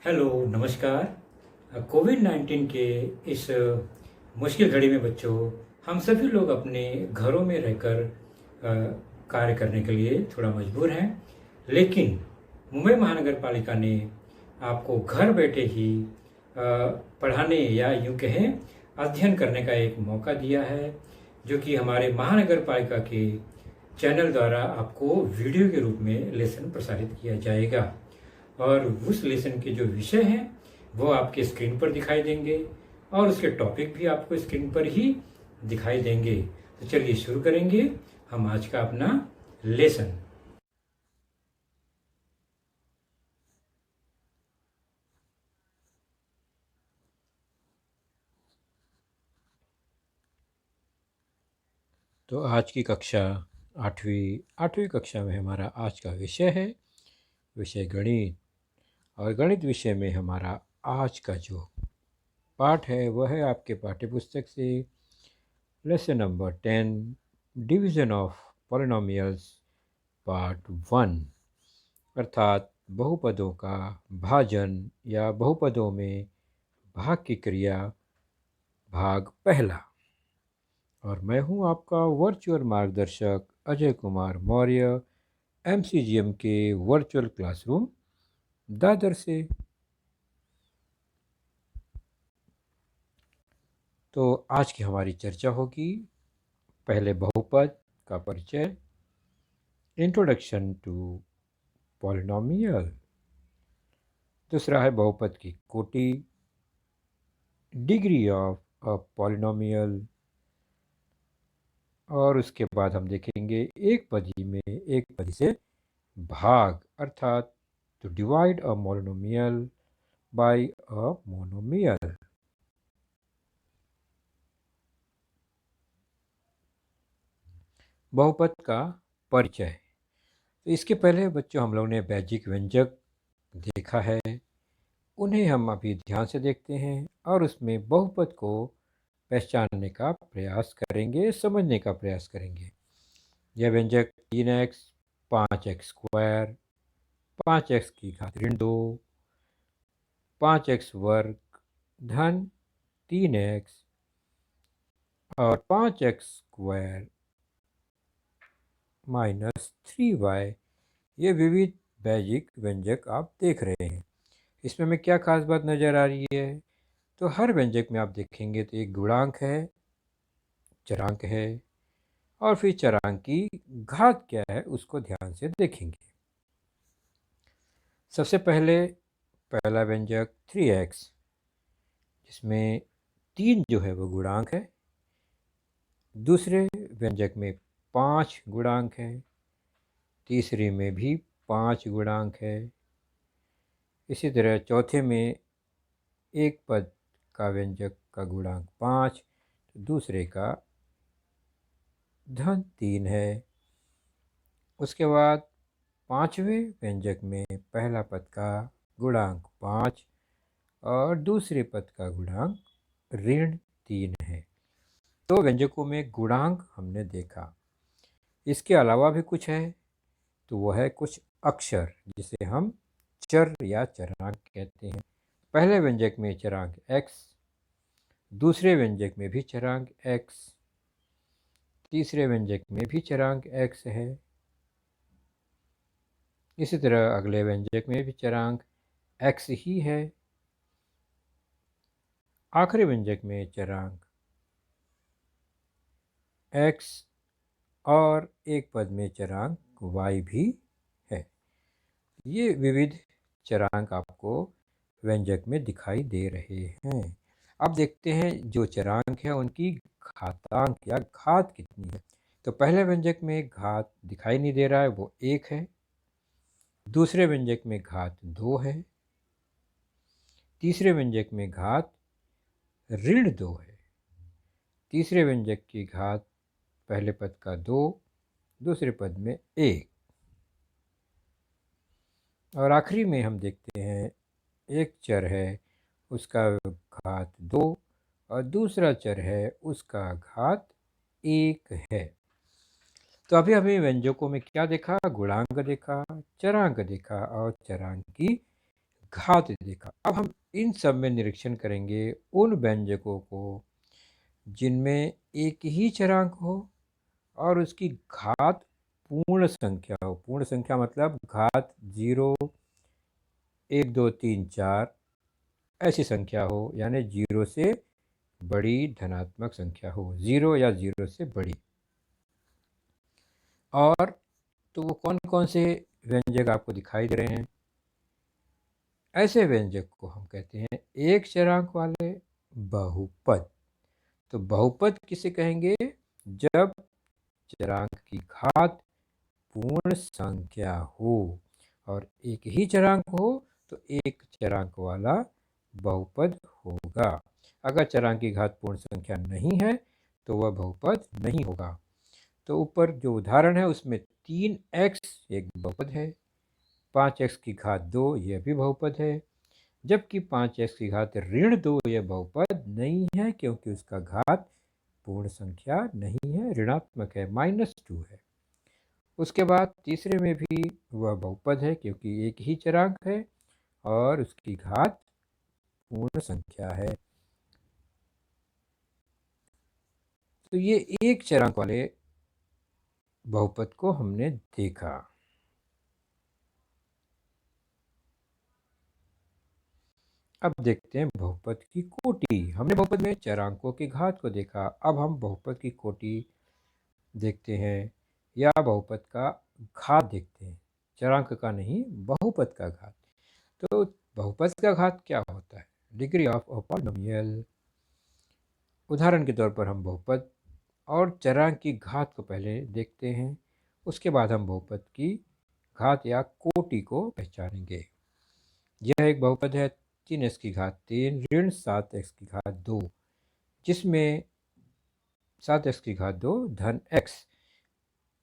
Hello, नमस्कार। कोविड-19 के इस मुश्किल घड़ी में बच्चों, हम सभी लोग अपने घरों में रहकर कार्य करने के लिए थोड़ा मजबूर हैं। लेकिन मुंबई महानगर पालिका ने आपको घर बैठे ही पढ़ाने या यूँ कहें अध्ययन करने का एक मौका दिया है, जो कि हमारे महानगर पालिका के चैनल द्वारा आपको वीडियो के रूप में लेसन प्रसारित किया जाएगा। और उस लेसन के जो विषय हैं वो आपके स्क्रीन पर दिखाई देंगे और उसके टॉपिक भी आपको स्क्रीन पर ही दिखाई देंगे। तो चलिए शुरू करेंगे हम आज का अपना लेसन। तो आज की कक्षा आठवीं कक्षा में हमारा आज का विषय है विषय गणित। और गणित विषय में हमारा आज का जो पाठ है वह है आपके पाठ्यपुस्तक से lesson number 10 division of polynomials part 1, अर्थात बहुपदों का भाजन या बहुपदों में भाग की क्रिया, भाग पहला। और मैं हूं आपका वर्चुअल मार्गदर्शक अजय कुमार मौर्य, एमसीजीएम के वर्चुअल क्लासरूम दादर से। तो आज की हमारी चर्चा होगी पहले बहुपद का परिचय, इंट्रोडक्शन टू पॉलिनोमियल। दूसरा है बहुपद की कोटि, डिग्री ऑफ अ पॉलिनोमियल। और उसके बाद हम देखेंगे एक पदी में एक पदी से भाग, अर्थात to divide a monomial by a monomial. बहुपद का परिचय। तो इसके पहले बच्चों हम लोग ने वैजिक व्यंजक देखा है, उन्हें हम अभी ध्यान से देखते हैं और उसमें बहुपद को पहचानने का प्रयास करेंगे, समझने का प्रयास करेंगे। यह व्यंजक 3x 5x स्क्वायर, 5x की घात ऋण 2, 5x वर्ग धन 3x और 5x स्क्वायर माइनस 3y, ये विविध वैजिक व्यंजक आप देख रहे हैं। इसमें हमें क्या खास बात नज़र आ रही है? तो हर व्यंजक में आप देखेंगे तो एक गुणांक है, चरांक है और फिर चरांक की घात क्या है उसको ध्यान से देखेंगे। सबसे पहला व्यंजक 3x, जिसमें 3 जो है वो गुणांक है। दूसरे व्यंजक में 5 गुणांक है, तीसरे में भी 5 गुणांक है। इसी तरह चौथे में एक पद का व्यंजक का गुणांक 5, दूसरे का धन 3 है। उसके बाद पांचवें व्यंजक में पहला पद का गुणांक 5 और दूसरे पद का गुणांक ऋण 3 है। तो व्यंजकों में गुणांक हमने देखा। इसके अलावा भी कुछ है, तो वह है कुछ अक्षर जिसे हम चर या चरांक कहते हैं। पहले व्यंजक में चरांक x, दूसरे व्यंजक में भी चरांक x, तीसरे व्यंजक में भी चरांक x है। इसी तरह अगले व्यंजक में भी चरांक x ही है। आखिरी व्यंजक में चरांक x और एक पद में चरांक y भी है। ये विविध चरांक आपको व्यंजक में दिखाई दे रहे हैं। अब देखते हैं जो चरांक है उनकी घातांक या घात कितनी है। तो पहले व्यंजक में घात दिखाई नहीं दे रहा है, वो 1 है। दूसरे व्यंजक में घात 2 है। तीसरे व्यंजक में घात ऋण 2 है। तीसरे व्यंजक की घात पहले पद का 2, दूसरे पद में 1। और आखिरी में हम देखते हैं एक चर है, उसका घात 2 और दूसरा चर है उसका घात 1 है। तो अभी हमें व्यंजकों में क्या देखा? गुणांक देखा, चरांक देखा और चरांक की घात देखा। अब हम इन सब में निरीक्षण करेंगे उन व्यंजकों को जिनमें एक ही चरांक हो और उसकी घात पूर्ण संख्या हो। पूर्ण संख्या मतलब घात 0, 1, 2, 3, 4 ऐसी संख्या हो, यानी 0 से बड़ी धनात्मक संख्या हो, 0 या 0 से बड़ी। और तो वो कौन कौन से व्यंजक आपको दिखाई दे रहे हैं? ऐसे व्यंजक को हम कहते हैं एक चरांक वाले बहुपद। तो बहुपद किसे कहेंगे? जब चरांक की घात पूर्ण संख्या हो और एक ही चरांक हो तो एक चरांक वाला बहुपद होगा। अगर चरांक की घात पूर्ण संख्या नहीं है तो वह बहुपद नहीं होगा। तो ऊपर जो उदाहरण है उसमें 3x एक बहुपद है, 5x की घात 2 यह भी बहुपद है, जबकि 5x की घात ऋण 2 यह बहुपद नहीं है क्योंकि उसका घात पूर्ण संख्या नहीं है, ऋणात्मक है, -2 है। उसके बाद तीसरे में भी वह बहुपद है क्योंकि एक ही चरांक है और उसकी घात पूर्ण संख्या है। तो ये एक चरांक वाले बहुपद को हमने देखा। अब देखते हैं बहुपद की कोटि। हमने बहुपद में चरांकों की घात को देखा, अब हम बहुपद की कोटि देखते हैं या बहुपद का घात देखते हैं। चरांक का नहीं, बहुपद का घात। तो बहुपद का घात क्या होता है? Degree of a polynomial. उदाहरण के तौर पर हम बहुपद और चरांक की घात को पहले देखते हैं, उसके बाद हम बहुपद की घात या कोटि को पहचानेंगे। यह एक बहुपद है 3x की घात 3 ऋण 7x की घात 2, जिसमें 7x की घात 2 धन x।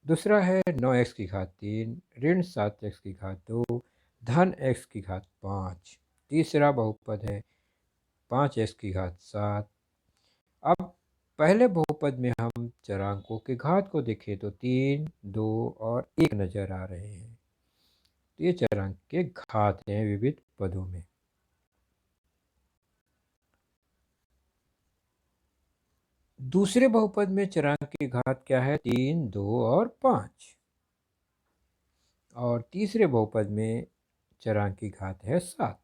दूसरा है 9x की घात 3 ऋण 7x की घात 2 धन x की घात 5। तीसरा बहुपद है 5x की घात 7। अब पहले बहुपद में हम चरांकों के घात को देखें तो 3, 2 और 1 नजर आ रहे हैं। तो ये चरांक के घात हैं विविध पदों में। दूसरे बहुपद में चरांक की घात क्या है? 3, 2 और 5। और तीसरे बहुपद में चरांक की घात है 7।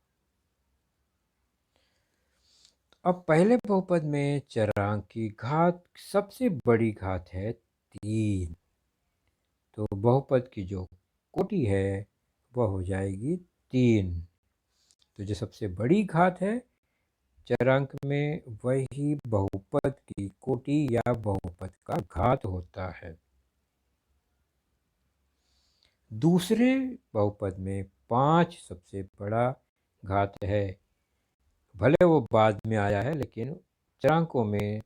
अब पहले बहुपद में चरांक की घात सबसे बड़ी घात है 3। तो बहुपद की जो कोटि है वह हो जाएगी 3। तो जो सबसे बड़ी घात है चरांक में वही बहुपद की कोटि या बहुपद का घात होता है। दूसरे बहुपद में 5 सबसे बड़ा घात है। भले वो बाद में आया है लेकिन चरांकों में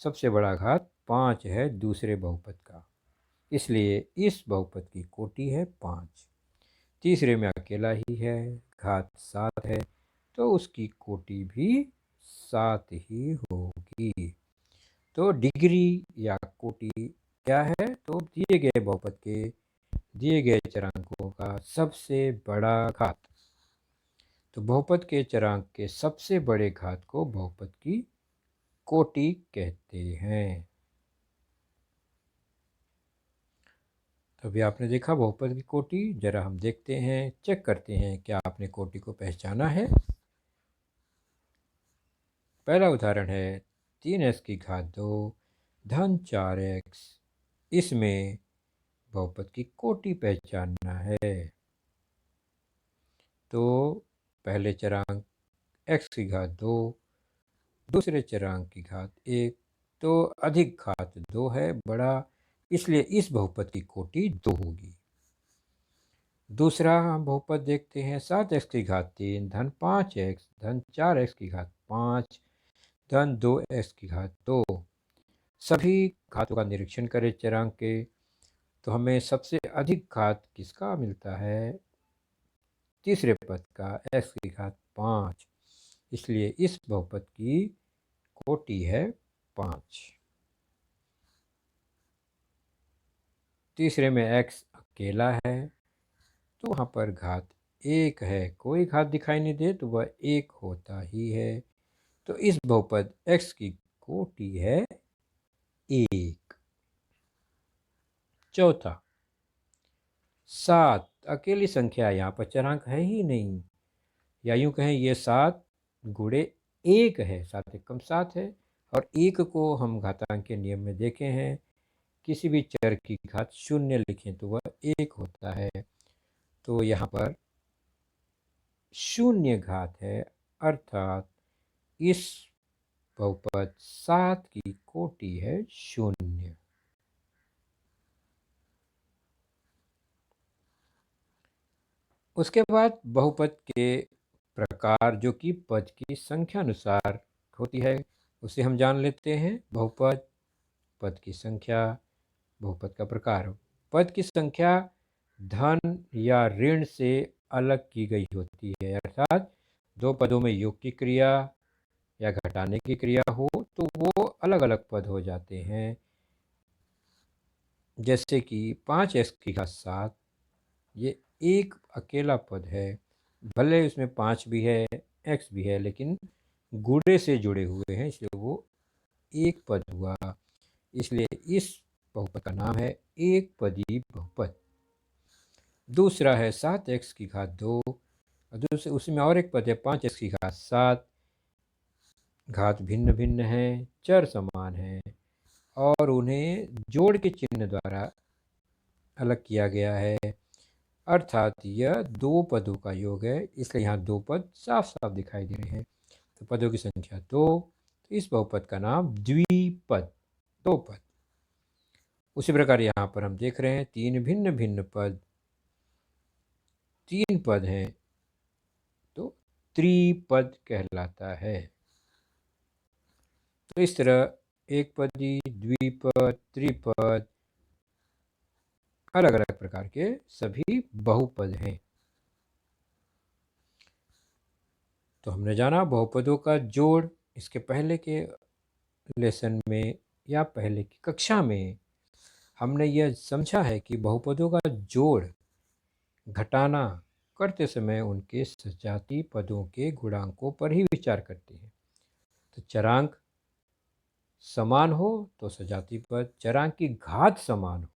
सबसे बड़ा घात 5 है दूसरे बहुपद का, इसलिए इस बहुपद की कोटि है 5। तीसरे में अकेला ही है, घात 7 है, तो उसकी कोटि भी 7 ही होगी। तो डिग्री या कोटि क्या है? तो दिए गए बहुपद के दिए गए चरांकों का सबसे बड़ा घात। तो बहुपद के चरांक के सबसे बड़े घात को बहुपद की कोटि कहते हैं। तो अभी आपने देखा बहुपद की कोटि। जरा हम देखते हैं, चेक करते हैं क्या आपने कोटि को पहचाना है। पहला उदाहरण है 3x की घात 2 धन 4x। इसमें बहुपद की कोटि पहचानना है। तो पहले चरांक x की घात 2, दूसरे चरांक की घात 1, तो अधिक घात 2 है, बड़ा, इसलिए इस बहुपद की कोटि 2 होगी। दूसरा हम बहुपद देखते हैं 7x की घात 3 धन 5x धन 4x की घात 5 धन 2x की घात 2। सभी घातों का निरीक्षण करें चरांक के, तो हमें सबसे अधिक घात किसका मिलता है? तीसरे पद का, x की घात 5, इसलिए इस बहुपद की कोटि है 5। तीसरे में x अकेला है तो वहाँ पर घात एक है, कोई घात दिखाई नहीं दे तो वह एक होता ही है। तो इस बहुपद x की कोटि है एक। चौथा, 7 अकेली संख्या, यहाँ पर चरांक है ही नहीं, या यूं कहें ये 7 गुणे एक है, 7 एकम 7 है। और एक को हम घातांक के नियम में देखे हैं, किसी भी चर की घात शून्य लिखें तो वह एक होता है। तो यहाँ पर शून्य घात है, अर्थात इस बहुपद 7 की कोटि है शून्य। उसके बाद बहुपद के प्रकार जो कि पद की संख्या अनुसार होती है, उसे हम जान लेते हैं। बहुपद, पद की संख्या, बहुपद का प्रकार। पद की संख्या धन या ऋण से अलग की गई होती है, अर्थात दो पदों में योग की क्रिया या घटाने की क्रिया हो तो वो अलग अलग पद हो जाते हैं। जैसे कि 5x की घात 7, ये एक अकेला पद है, भले उसमें 5 भी है, x भी है, लेकिन गुणे से जुड़े हुए हैं, इसलिए वो एक पद हुआ। इसलिए इस बहुपद का नाम है एक पदी बहुपद। दूसरा है 7x की घात 2, दूसरे उसमें और एक पद है 5x की घात 7। घात भिन्न भिन्न हैं, चर समान हैं और उन्हें जोड़ के चिन्ह द्वारा अलग किया गया है, अर्थात यह दो पदों का योग है, इसलिए यहाँ दो पद साफ साफ दिखाई दे रहे हैं। तो पदों की संख्या 2, तो इस बहुपद का नाम द्विपद, दो पद। उसी प्रकार यहाँ पर हम देख रहे हैं तीन भिन्न भिन्न पद, तीन पद हैं, तो त्रिपद कहलाता है। तो इस तरह एक पदी, द्विपद, त्रिपद, अलग अलग प्रकार के सभी बहुपद हैं। तो हमने जाना बहुपदों का जोड़। इसके पहले के लेसन में या पहले की कक्षा में हमने यह समझा है कि बहुपदों का जोड़ घटाना करते समय उनके सजाती पदों के गुणांकों पर ही विचार करते हैं। तो चरांक समान हो तो सजाती पद, चरांक की घात समान हो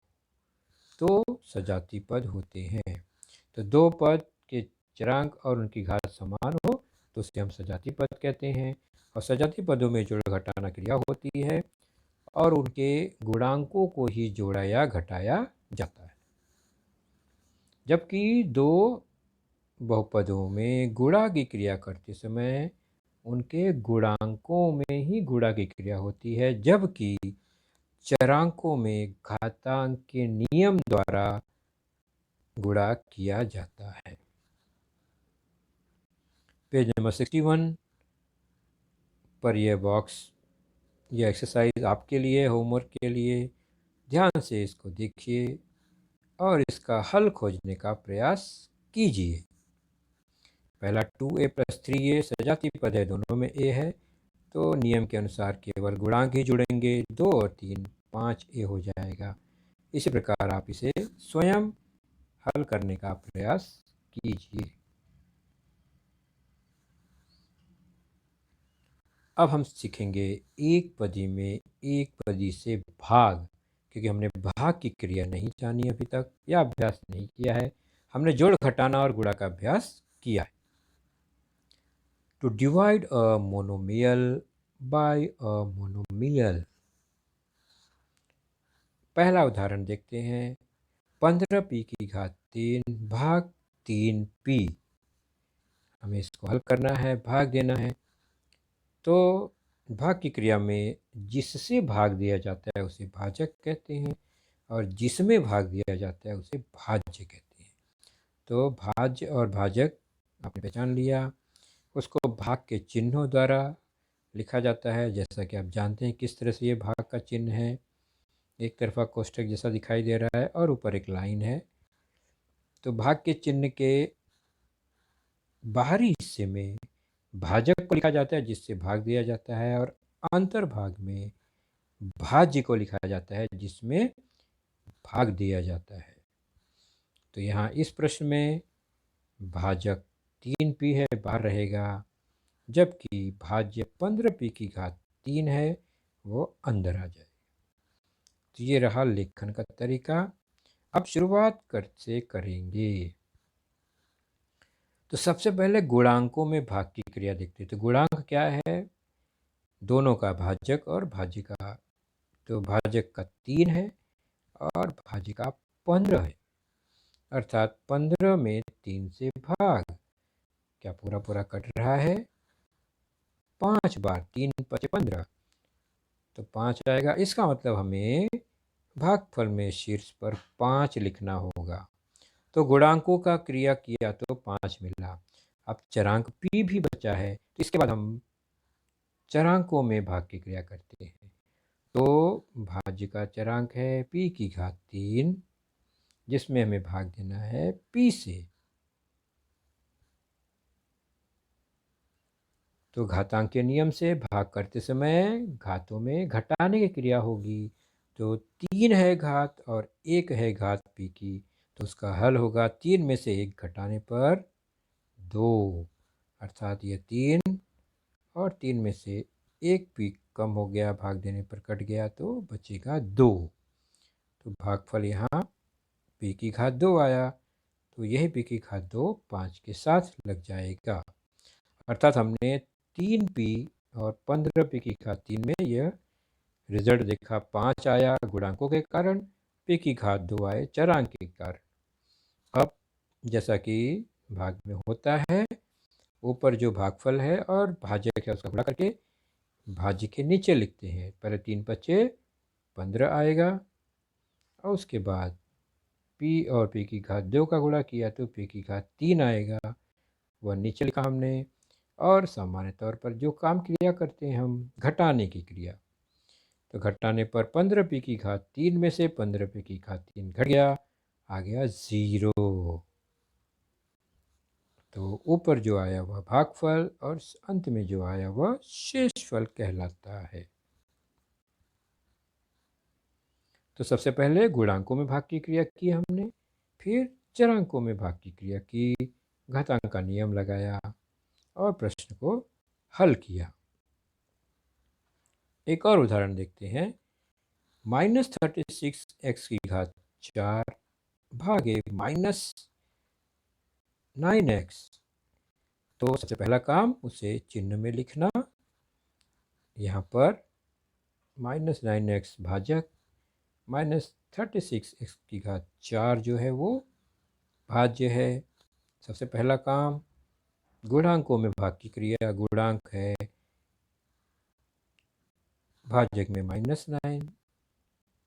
तो सजाती पद होते हैं। तो दो पद के चरांक और उनकी घात समान हो तो उसे हम सजाती पद कहते हैं। और सजाती पदों में जोड़ घटाना क्रिया होती है और उनके गुणांकों को ही जोड़ा या घटाया जाता है। जबकि दो बहुपदों में गुणा की क्रिया करते समय उनके गुणांकों में ही गुणा की क्रिया होती है, जबकि चरांकों में घातांक के नियम द्वारा गुणा किया जाता है। पेज नंबर 61 पर यह बॉक्स, यह एक्सरसाइज आपके लिए, होमवर्क के लिए, ध्यान से इसको देखिए और इसका हल खोजने का प्रयास कीजिए। पहला 2a+3a सजाती पद है, दोनों में a है, तो नियम के अनुसार केवल गुणांक ही जुड़ेंगे, 2 और 3 5a हो जाएगा। इसी प्रकार आप इसे स्वयं हल करने का प्रयास कीजिए। अब हम सीखेंगे एक पदी में एक पदी से भाग, क्योंकि हमने भाग की क्रिया नहीं जानी अभी तक या अभ्यास नहीं किया है। हमने जोड़ घटाना और गुणा का अभ्यास किया है। To divide a monomial by a monomial. पहला उदाहरण देखते हैं, 15p की घात 3 भाग 3p। हमें इसको हल करना है, भाग देना है। तो भाग की क्रिया में जिससे भाग दिया जाता है उसे भाजक कहते हैं और जिसमें भाग दिया जाता है उसे भाज्य कहते हैं। तो भाज्य और भाजक आपने पहचान लिया। उसको भाग के चिन्हों द्वारा लिखा जाता है, जैसा कि आप जानते हैं किस तरह से ये भाग का चिन्ह है। एक तरफा कोष्ठक जैसा दिखाई दे रहा है और ऊपर एक लाइन है। तो भाग के चिन्ह के बाहरी हिस्से में भाजक को लिखा जाता है जिससे भाग दिया जाता है, और अंतर्भाग में भाज्य को लिखा जाता है जिसमें भाग दिया जाता है। तो यहाँ इस प्रश्न में भाजक 3p है बाहर रहेगा, जबकि भाज्य 15p की घात 3 है वो अंदर आ जाए। तो ये रहा लेखन का तरीका। अब शुरुआत से करेंगे। तो सबसे पहले गुणांकों में भाग की क्रिया देखते हैं। तो गुणांक क्या है? दोनों का, भाजक और भाज्य का। तो भाजक का 3 है और भाज्य का 15 है, अर्थात 15 में 3 से भाग। क्या पूरा पूरा कट रहा है? 5 बार, 3 5 15, तो 5 आएगा। इसका मतलब हमें भागफल में शीर्ष पर 5 लिखना होगा। तो गुणांकों का क्रिया किया तो 5 मिला। अब चरांक p भी बचा है, तो इसके बाद हम चरांकों में भाग की क्रिया करते हैं। तो भाज्य का चरांक है p की घात 3, जिसमें हमें भाग देना है p से। तो घातांकीय नियम से भाग करते समय घातों में घटाने की क्रिया होगी। तो 3 है घात और 1 है घात p की, तो उसका हल होगा 3 में से 1 घटाने पर 2, अर्थात ये 3 और 3 में से 1 p कम हो गया, भाग देने पर कट गया, तो बचेगा 2। तो भागफल यहाँ p की घात 2 आया, तो यही p की घात 2 5 के साथ लग जाएगा। अर्थात हमने 3p और 15p की घात 3 में यह रिजल्ट देखा। 5 आया गुणांकों के कारण, p की घात 2 आए चरांक के कारण। अब जैसा कि भाग में होता है, ऊपर जो भागफल है और भाजक है उसका गुणा करके भाज्य के नीचे लिखते हैं। पहले 3 5 15 आएगा और उसके बाद p और p की घात 2 का गुणा किया तो p की घात 3 आएगा, वह नीचे लिखा हमने। और सामान्य तौर पर जो काम क्रिया करते हैं हम, घटाने की क्रिया, तो घटाने पर 15p की घात 3 में से 15p की घात 3 घट गया, आ गया 0। तो ऊपर जो आया वह भागफल और अंत में जो आया वह शेषफल कहलाता है। तो सबसे पहले गुणांकों में भाग की क्रिया की हमने, फिर चरांकों में भाग की क्रिया की, घातांक का नियम लगाया और प्रश्न को हल किया। एक और उदाहरण देखते हैं। -36x की घात 4 भागे -9x। तो सबसे पहला काम उसे चिन्ह में लिखना। यहाँ पर -9x भाजक, -36x की घात 4 जो है वो भाज्य है। सबसे पहला काम गुणांकों में भाग की क्रिया, गुणांक है भाजक में -9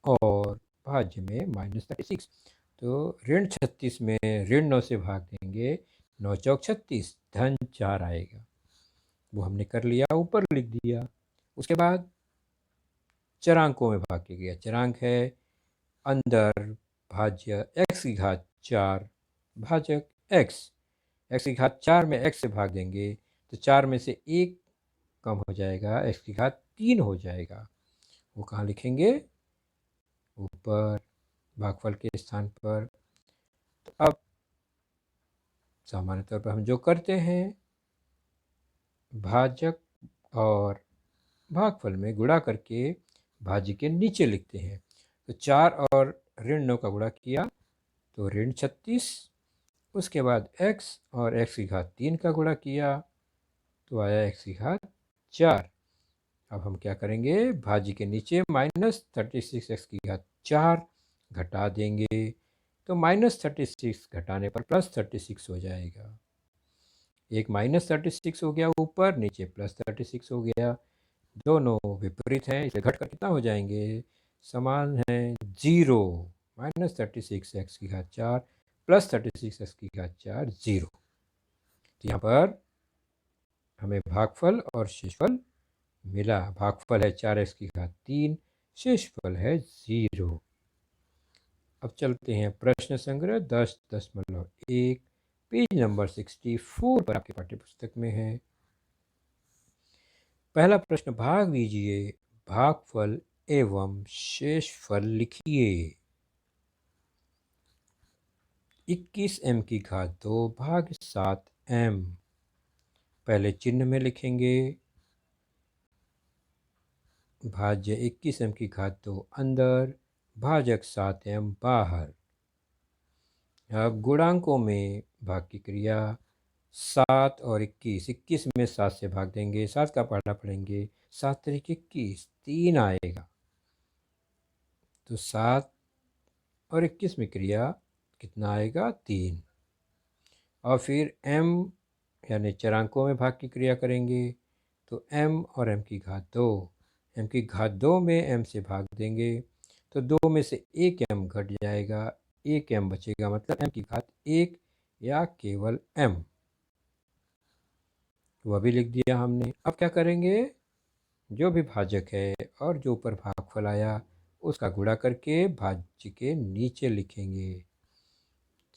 और भाज्य में -36। तो ऋण 36 में ऋण 9 से भाग देंगे, 9 चौक 36, धन 4 आएगा। वो हमने कर लिया, ऊपर लिख दिया। उसके बाद चरांकों में भाग की क्रिया, चरांक है अंदर भाज्य x की घात 4 भाजक x की घात 4 में x से भाग देंगे तो 4 में से 1 कम हो जाएगा, x की घात 3 हो जाएगा। वो कहाँ लिखेंगे? ऊपर भागफल के स्थान पर। तो अब सामान्य तौर पर हम जो करते हैं, भाजक और भागफल में गुणा करके भाज्य के नीचे लिखते हैं। तो 4 और ऋण 9 का गुणा किया तो ऋण 36, उसके बाद x और x की घात 3 का गुणा किया तो आया x की घात 4। अब हम क्या करेंगे, भाज्य के नीचे -36x की घात 4 घटा देंगे, तो -36 घटाने पर +36 हो जाएगा। एक -36 हो गया ऊपर, नीचे +36 हो गया, दोनों विपरीत हैं, इसे घट कर कितना हो जाएंगे? समान है 0। -36x की घात 4 +36x की घात 4 0। तो यहाँ पर हमें भागफल और शेषफल मिला। भागफल है 4x की घात 3, शेषफल है 0। अब चलते हैं प्रश्न संग्रह 10.1, पेज नंबर 64 पर आपके पाठ्य पुस्तक में है। पहला प्रश्न, भाग लीजिए, भागफल एवं शेषफल लिखिए। 21m की घात 2 भाग 7m। पहले चिन्ह में लिखेंगे भाज्य 21m की घात 2 अंदर, भाजक 7m बाहर। अब गुणांकों में भाग की क्रिया 7 और 21। 21 में 7 से भाग देंगे, 7 का पहाड़ा पढ़ेंगे, 7 तरीके 21, 3 आएगा। तो 7 और 21 में क्रिया कितना आएगा? 3। और फिर m यानी चरांकों में भाग की क्रिया करेंगे तो m और m की घात 2। m की घात 2 में m से भाग देंगे तो 2 में से 1 m घट जाएगा, 1 m बचेगा, मतलब m की घात 1 या केवल m। वह भी लिख दिया हमने। अब क्या करेंगे? जो भी भाजक है और जो ऊपर भागफल आया उसका गुणा करके भाज्य के नीचे लिखेंगे।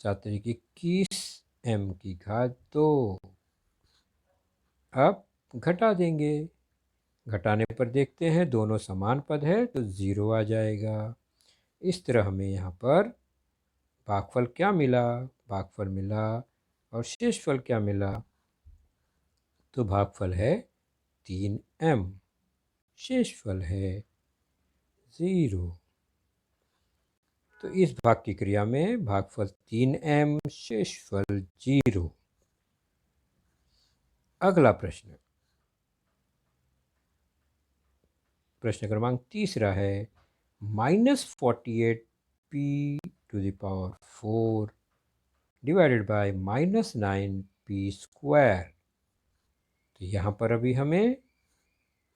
7 तरीके 21 m की घात 2। अब घटा देंगे। घटाने पर देखते हैं दोनों समान पद है तो 0 आ जाएगा। इस तरह हमें यहाँ पर भागफल क्या मिला? भागफल मिला और शेषफल क्या मिला? तो भागफल है 3m, शेषफल है 0। तो इस भाग की क्रिया में भागफल 3m, शेषफल 0। अगला प्रश्न, प्रश्न क्रमांक 3 है -48p⁴ डिवाइडेड बाय -9p²। तो यहाँ पर अभी हमें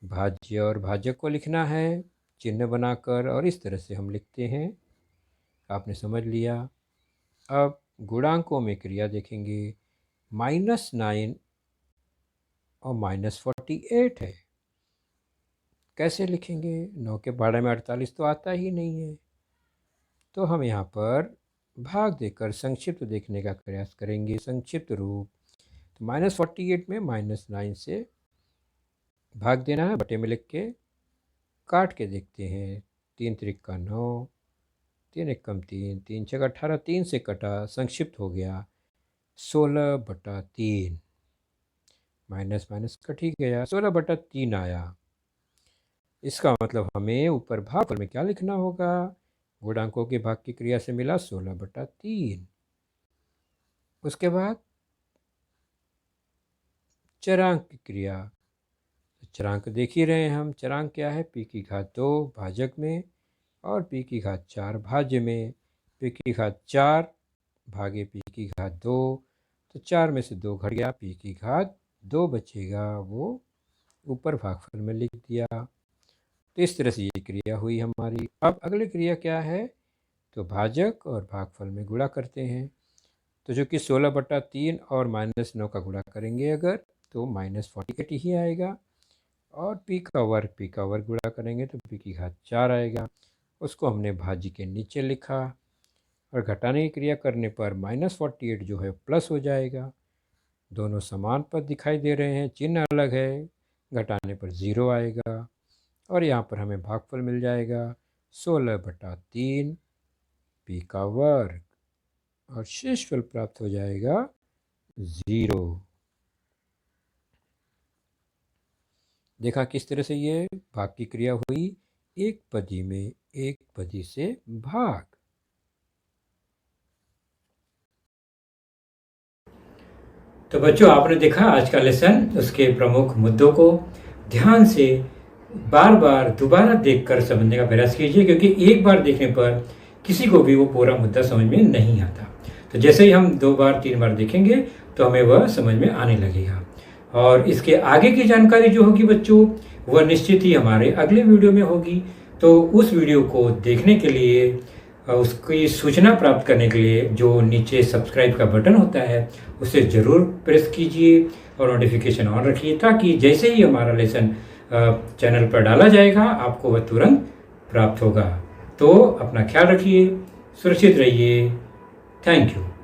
भाज्य और भाजक को लिखना है चिन्ह बनाकर, और इस तरह से हम लिखते हैं। आपने समझ लिया। अब गुणांकों में क्रिया देखेंगे। -9 और -48 है। कैसे लिखेंगे? 9 के पहाड़े में 48 तो आता ही नहीं है। तो हम यहाँ पर भाग देकर संक्षिप्त देखने का प्रयास करेंगे, संक्षिप्त रूप। तो -48 में -9 से भाग देना है, बटे में लिख के काट के देखते हैं। 3 त्रिका 9, 3 एकम 3, 3 छक 18, 3 से कटा, संक्षिप्त हो गया 16/3। माइनस माइनस कट ही गया, 16/3 आया। इसका मतलब हमें ऊपर भागफल में क्या लिखना होगा? गुणांकों के भाग की क्रिया से मिला 16/3। उसके बाद चरांक की क्रिया। चरांक देख ही रहे हैं हम। चरांक क्या है? p की घात 2 भाजक में और p की घात 4 भाज्य में। p की घात 4 भागे p की घात 2, तो 4 में से 2 घट गया, p की घात 2 बचेगा, वो ऊपर भागफल में लिख दिया। तो इस तरह से ये क्रिया हुई हमारी। अब अगली क्रिया क्या है? तो भाजक और भागफल में गुणा करते हैं। तो जो कि 16/3 और -9 का गुणा करेंगे अगर, तो -48 ही आएगा। और p का वर्ग गुणा करेंगे तो p की घात 4 आएगा। उसको हमने भाज्य के नीचे लिखा। और घटाने की क्रिया करने पर -48 जो है प्लस हो जाएगा। दोनों समान पद दिखाई दे रहे हैं, चिन्ह अलग है। घटाने पर 0 आएगा। और यहाँ पर हमें भागफल मिल जाएगा 16/3 p का वर्ग, और शेषफल प्राप्त हो जाएगा 0। देखा किस तरह से ये भाग की क्रिया हुई? एक पदी में एक पदी से भाग। तो बच्चों, आपने देखा आज का लेसन, उसके प्रमुख मुद्दों को ध्यान से बार बार दोबारा देखकर समझने का प्रयास कीजिए, क्योंकि एक बार देखने पर किसी को भी वो पूरा मुद्दा समझ में नहीं आता। तो जैसे ही हम 2 बार 3 बार देखेंगे तो हमें वह समझ में आने लगेगा। और इसके आगे की जानकारी जो होगी बच्चों, वह निश्चित ही हमारे अगले वीडियो में होगी। तो उस वीडियो को देखने के लिए, उसकी सूचना प्राप्त करने के लिए जो नीचे सब्सक्राइब का बटन होता है उसे ज़रूर प्रेस कीजिए और नोटिफिकेशन ऑन रखिए, ताकि जैसे ही हमारा लेसन चैनल पर डाला जाएगा आपको वह तुरंत प्राप्त होगा। तो अपना ख्याल रखिए, सुरक्षित रहिए। Thank you.